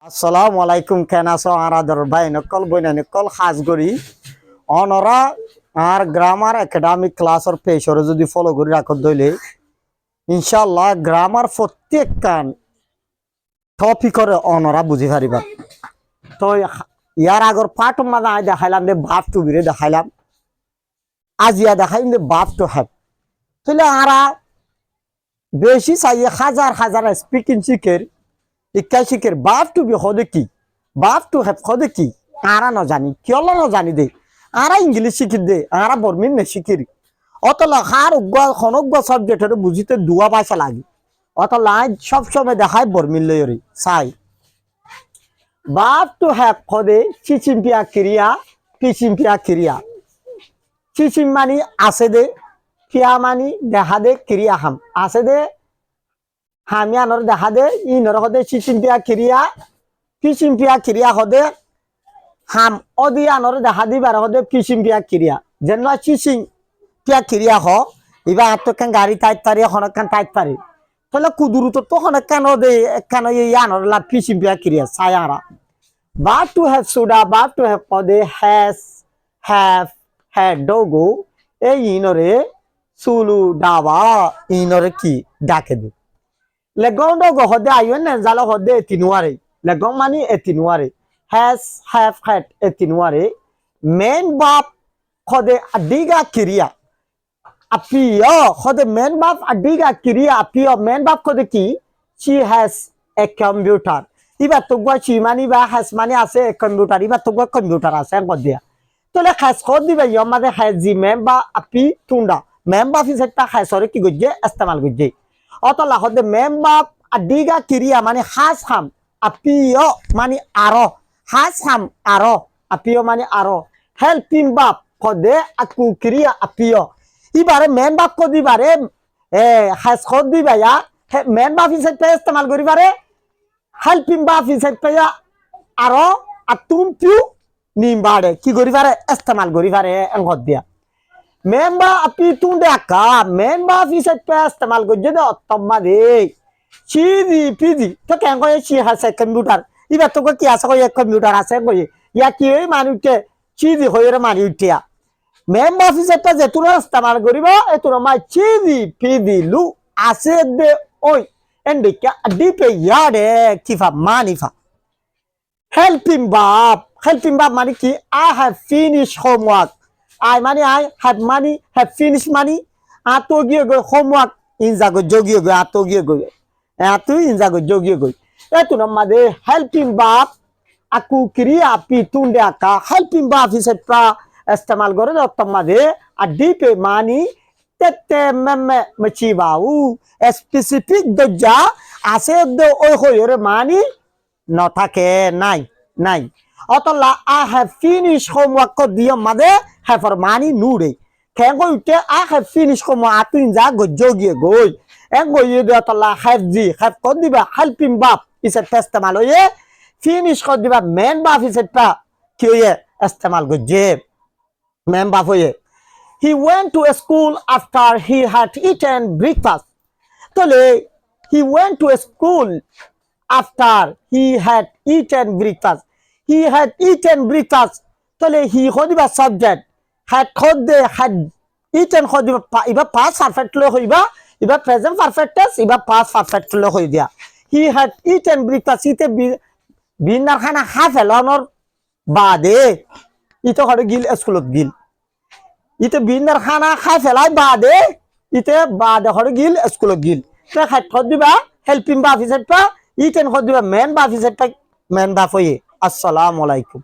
আসসালামু আলাইকুম কেন আছো আরাদর ভাই নকল বইনা নকল খাস করি অনরা আর গ্রামার একাডেমিক ক্লাসর পেশর যদি ফলো করি রাখত দইলে ইনশাআল্লাহ গ্রামার প্রত্যেক কান টপিকর অনরা বুঝি পারিবা। তো ইয়ার আগর পাঠ মানে দেখাইলাম দে ভাব টু বিরে দেখাইলাম, আজিয়া দেখাইম দে ভাব টু হ্যাভ। তাহলে আরা বেশি চাইয়ে হাজার হাজার স্পিকিং শিখের ইকাই শিখের বাপ টু বি হদে কি বাপ টু হ্যাভ হদে কি আরা ন জানি কিয়ল ন জানি দে আরা ইংলিশ শিখি দে আরা বর্মিন নে শিখির অতলা হার উগ্র খনগ্র সাবজেক্টের বুঝিতে দুয়া পয়সা লাগে অতলা সবসময় দেখায় বর্মিন লয়রি চাই বাপ টু হ্যাভ হদে চিচিম্পিয়া ক্রিয়া পিচিম্পিয়া ক্রিয়া। চিচিম মানি আছে দে, ফিয়া মানি দেখা দে ক্রিয়া হাম আছে দে হামি আনর দেখা দে ইনর হদে চিচিম্পিয়া ক্রিয়া পিচিম্পিয়া ক্রিয়া হদে হাম অদি আনর দেখা দিবার হদে পিচিম্পিয়া ক্রিয়া। যেন চিচিং পিয়া ক্রিয়া হ এবার আত্মকান গাড়ি টাইট পারি হনকান টাইট পারি তাহলে কুদুরুত তো হনকান দে একখান এই আনর লা পিচিম্পিয়া ক্রিয়া Saiyaara. But to have soda but to have পদে হ্যাজ হ্যাভ হ্যাড ডগো এই ইনরে সুলু ডাবা ইনরে কি ডাকে দে লেগং ডগো হদে আইন জালো হদে এতিনুয়ারে লেগং মানি এতিনুয়ারে হ্যাজ হ্যাভ হ্যাড এতিনুয়ারে মেন বাপ হদে আদিগা ক্রিয়া আপিও হদে মেন বাপ আদিগা ক্রিয়া আপিও মেন বাপ হদে কি she has a computer ইবা তোগা চি মানি বা হ্যাজ মানি আছে কম্পিউটার ইবা তোগা কম্পিউটার আছে গদিয়া তোলে হ্যাজ হদ দিবা ইয়ামাদে হ্যাজ জি মেম্বা আপি তুন্ডা মেম্বা ফিসেটা হ্যাজরে কি গজে ইস্তেমাল গজে অতলা হদে মেম্বা আদিগা ক্রিয়া মানে হাস হাম আপিও মানে আরো হাস হাম আরো আপিও মানে আরো হেল্পিং বাপ হদে আকু ক্রিয়া আপিও ইবারে মেম্বা কো দিবারে হাস হদ দিবা ইয়া মেম্বা ফিসেটা ইস্তেমাল করিবারে হেল্পিং বাপ ফিসেটা আরো আতুম পিউ নিমবাড়ে কি করিবারে ইস্তেমাল করিবারে এঙ্গদ দিয়া মেম্বা আপি তুন্ডে আকা মেম্বা ফিসেট পে ইস্তেমাল গজে দে অত্তম্মা দে চিজি পিজি তো কেন কই চি হাসে কম্পিউটার ইবা তো কি আছে কই কম্পিউটার আছে কই ইয়া কি এই মানুষকে চিজি হইরে মানি উঠিয়া মেম্বা ফিসেট পে যে তুরা ইস্তেমাল করিব এ তুরা মা চিজি পিজি লু আছে দে ওই এন্ডিকা ডিপে ইয়াডে Kiffa মানিফা helping bab mani ki I have finished homework I mani I have money have finished money ato giye go homework inza go jogiye go ato giye go ato inza go jogiye go etu namade helping bab aku kriya api tunde aka helping bab ise pra istemal gore do tamade adipe mani tete memme machi bau specific doja ase do oi hoyore mani no থাকে নাই নাই অতলা I have finished homework কো দিও মাদে have for money নুরে কেন কই উঠে I have finished homework আতুন যা গজগিয়ে গই এন গই দে অতলা have জি have কো দিবা helping verb ইস এ ইস্তেমাল হয়ে finish কো দিবা main verb ইস এ কি হয়ে ইস্তেমাল গজে main verb হয়ে he went to a school after he had eaten breakfast তলে he went to a school after he had eaten breakfast he had eaten breakfast tole he khodiba subject had khode had eaten khodiba iba past perfect lo hoiba iba present perfect tense iba past perfect lo hoi dia he had eaten breakfast ite binar khana hafelonor bade ito khode gil eskulot gil ite binar khana hafelai bade ite bade khode gil eskulot gil te had khodiba helping ba fisat pa eaten হদিবা মেন বা ফিসেট main বা ফয়ে আসসালামু আলাইকুম।